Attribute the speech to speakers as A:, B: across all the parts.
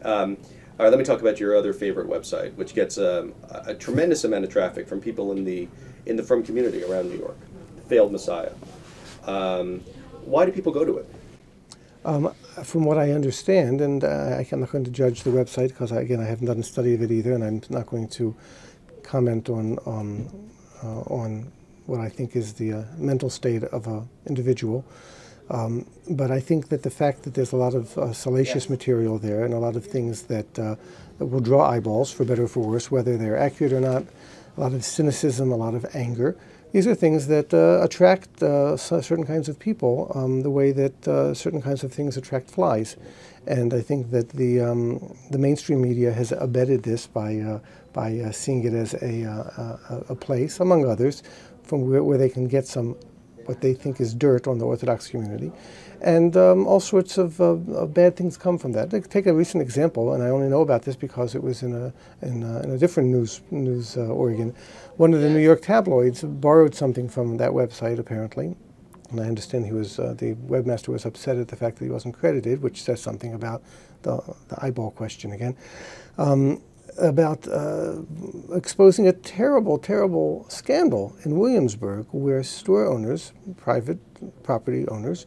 A: All right, let me talk about your other favorite website, which gets a tremendous amount of traffic from people in the frum community around New York. Failed Messiah. Um, why do people go to it?
B: Um, from what I understand, and I'm not going to judge the website because, again, I haven't done a study of it either, and I'm not going to comment on what I think is the mental state of an individual. But I think that the fact that there's a lot of salacious material there and a lot of things that will draw eyeballs, for better or for worse, whether they're accurate or not, a lot of cynicism, a lot of anger. These are things that attract certain kinds of people, the way that certain kinds of things attract flies. And I think that the mainstream media has abetted this by seeing it as a place, among others, from where they can get some what they think is dirt on the Orthodox community. And all sorts of bad things come from that. Take a recent example, and I only know about this because it was in a different news organ. One of the New York tabloids borrowed something from that website, apparently. And I understand the webmaster was upset at the fact that he wasn't credited, which says something about the eyeball question again. About exposing a terrible, terrible scandal in Williamsburg where store owners, private property owners,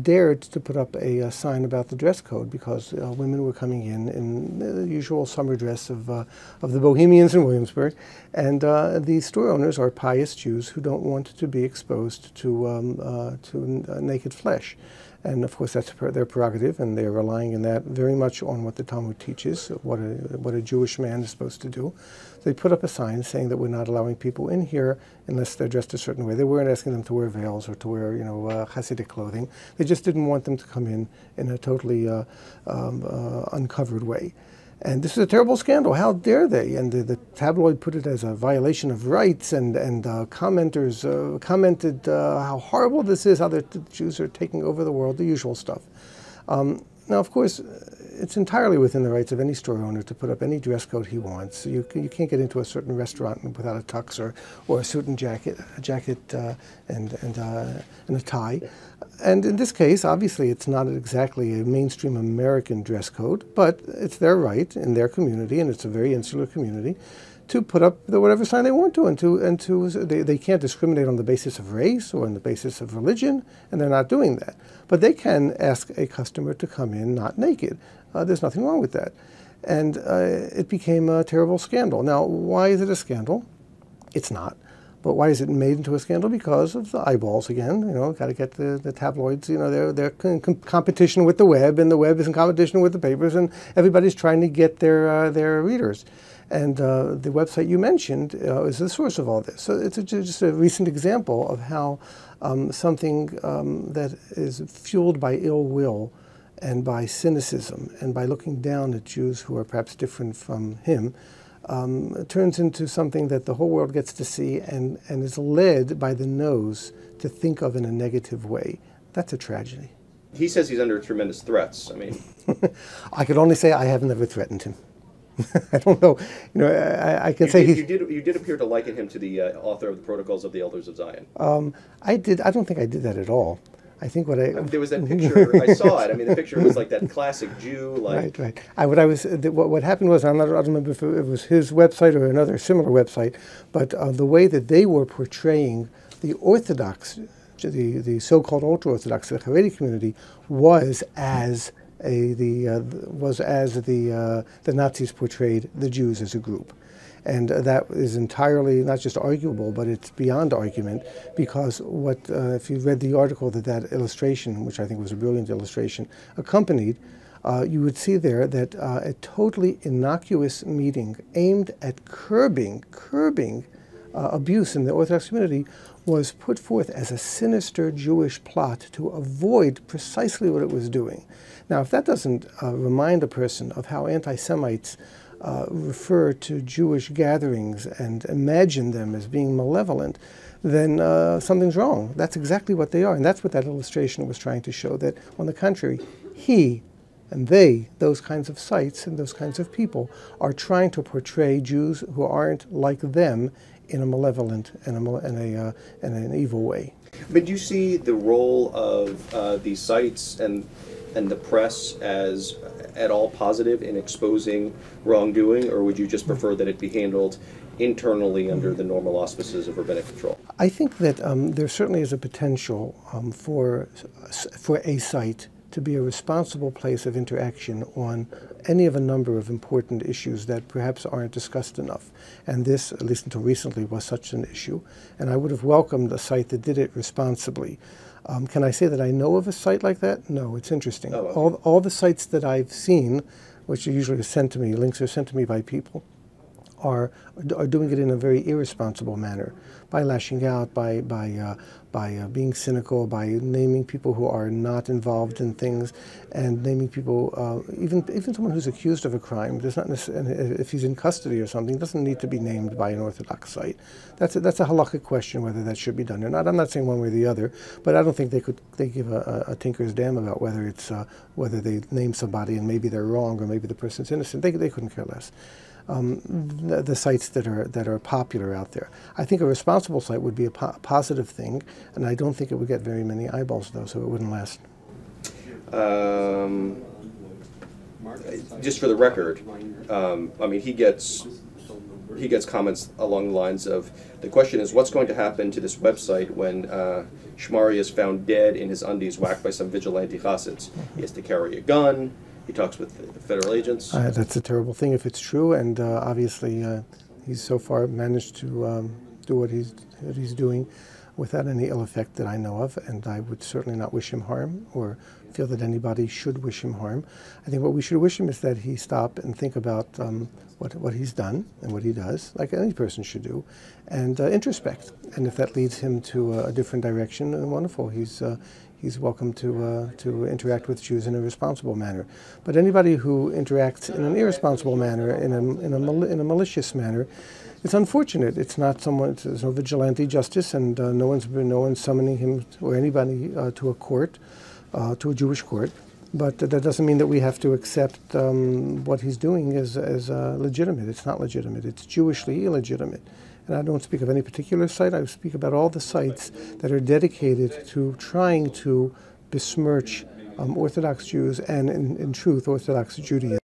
B: dared to put up a sign about the dress code because women were coming in the usual summer dress of the Bohemians in Williamsburg. And the store owners are pious Jews who don't want to be exposed to naked flesh. And of course, that's their prerogative, and they're relying in that very much on what the Talmud teaches, what a Jewish man is supposed to do. They put up a sign saying that we're not allowing people in here unless they're dressed a certain way. They weren't asking them to wear veils or to wear, Hasidic clothing. They just didn't want them to come in a totally uncovered way. And this is a terrible scandal. How dare they? And the tabloid put it as a violation of rights, and commenters commented how horrible this is, how the Jews are taking over the world, the usual stuff. Now, of course, it's entirely within the rights of any store owner to put up any dress code he wants. You can't get into a certain restaurant without a tux or a suit and jacket, and a tie. And in this case, obviously, it's not exactly a mainstream American dress code, but it's their right in their community, and it's a very insular community, to put up whatever sign they want to, they can't discriminate on the basis of race or on the basis of religion, and they're not doing that. But they can ask a customer to come in not naked. There's nothing wrong with that. And it became a terrible scandal. Now, why is it a scandal? It's not. But why is it made into a scandal? Because of the eyeballs again. Got to get the tabloids. They're in competition with the web, and the web is in competition with the papers, and everybody's trying to get their readers. And the website you mentioned is the source of all this. So it's just a recent example of how something that is fueled by ill will and by cynicism and by looking down at Jews who are perhaps different from him turns into something that the whole world gets to see and is led by the nose to think of in a negative way. That's a tragedy.
A: He says he's under tremendous threats. I mean,
B: I could only say I have never threatened him. I don't know. I can say
A: you did appear to liken him to the author of the Protocols of the Elders of Zion.
B: I did. I don't think I did that at all. I think
A: there was that picture. I saw it. I mean, the picture was like that classic Jew.
B: Right. What happened was, I don't remember if it was his website or another similar website, but the way that they were portraying the Orthodox, the so-called ultra-Orthodox, the Haredi community, was as the Nazis portrayed the Jews as a group. And that is entirely not just arguable, but it's beyond argument, because if you read the article that illustration, which I think was a brilliant illustration, accompanied, you would see there that a totally innocuous meeting aimed at curbing abuse in the Orthodox community was put forth as a sinister Jewish plot to avoid precisely what it was doing. Now, if that doesn't remind a person of how anti-Semites refer to Jewish gatherings and imagine them as being malevolent, then something's wrong. That's exactly what they are. And that's what that illustration was trying to show, that on the contrary, he and they, those kinds of sites and those kinds of people, are trying to portray Jews who aren't like them in a malevolent and an evil way.
A: But do you see the role of these sites and the press as at all positive in exposing wrongdoing, or would you just prefer that it be handled internally under the normal auspices of rabbinic control?
B: I think that there certainly is a potential for a site to be a responsible place of interaction on any of a number of important issues that perhaps aren't discussed enough. And this, at least until recently, was such an issue. And I would have welcomed a site that did it responsibly. Can I say that I know of a site like that? No, it's interesting.
A: Oh, okay.
B: All the sites that I've seen, which are usually sent to me, links are sent to me by people, are doing it in a very irresponsible manner, by lashing out, by being cynical, by naming people who are not involved in things, and naming people, even someone who's accused of a crime, does not if he's in custody or something, doesn't need to be named by an Orthodox site. That's a halakhic question whether that should be done or not. I'm not saying one way or the other, but I don't think they give a tinker's damn about whether it's whether they name somebody and maybe they're wrong or maybe the person's innocent. They couldn't care less. The sites that are popular out there. I think a responsible site would be a positive thing, and I don't think it would get very many eyeballs though, so it wouldn't last.
A: Just for the record, I mean, he gets comments along the lines of, the question is, what's going to happen to this website when Shmari is found dead in his undies, whacked by some vigilante chassids? He has to carry a gun. He talks with the federal agents.
B: That's a terrible thing if it's true, and obviously he's so far managed to do what he's doing without any ill effect that I know of, and I would certainly not wish him harm or feel that anybody should wish him harm. I think what we should wish him is that he stop and think about what he's done and what he does, like any person should do, and introspect. And if that leads him to a different direction, then wonderful. He's welcome to interact with Jews in a responsible manner. But anybody who interacts in an irresponsible manner, in a malicious manner, it's unfortunate. It's not someone. There's no vigilante justice, and no one's summoning him or anybody to a court, to a Jewish court. But that doesn't mean that we have to accept what he's doing as legitimate. It's not legitimate. It's Jewishly illegitimate. And I don't speak of any particular site. I speak about all the sites that are dedicated to trying to besmirch Orthodox Jews and, in truth, Orthodox Judaism.